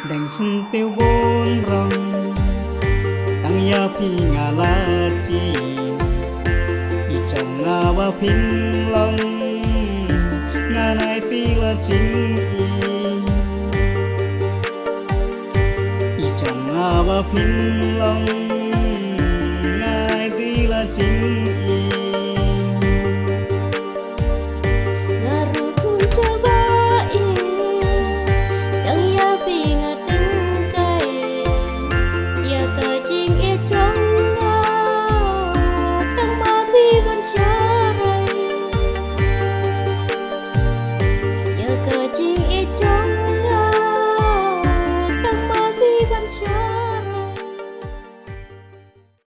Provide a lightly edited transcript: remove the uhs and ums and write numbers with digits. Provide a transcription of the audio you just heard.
đành sân tiêu bốn rong tăng ya phi ngà la chi y chồng ngà ba phim long ngà này pi là chính y chồng ngà ba phim long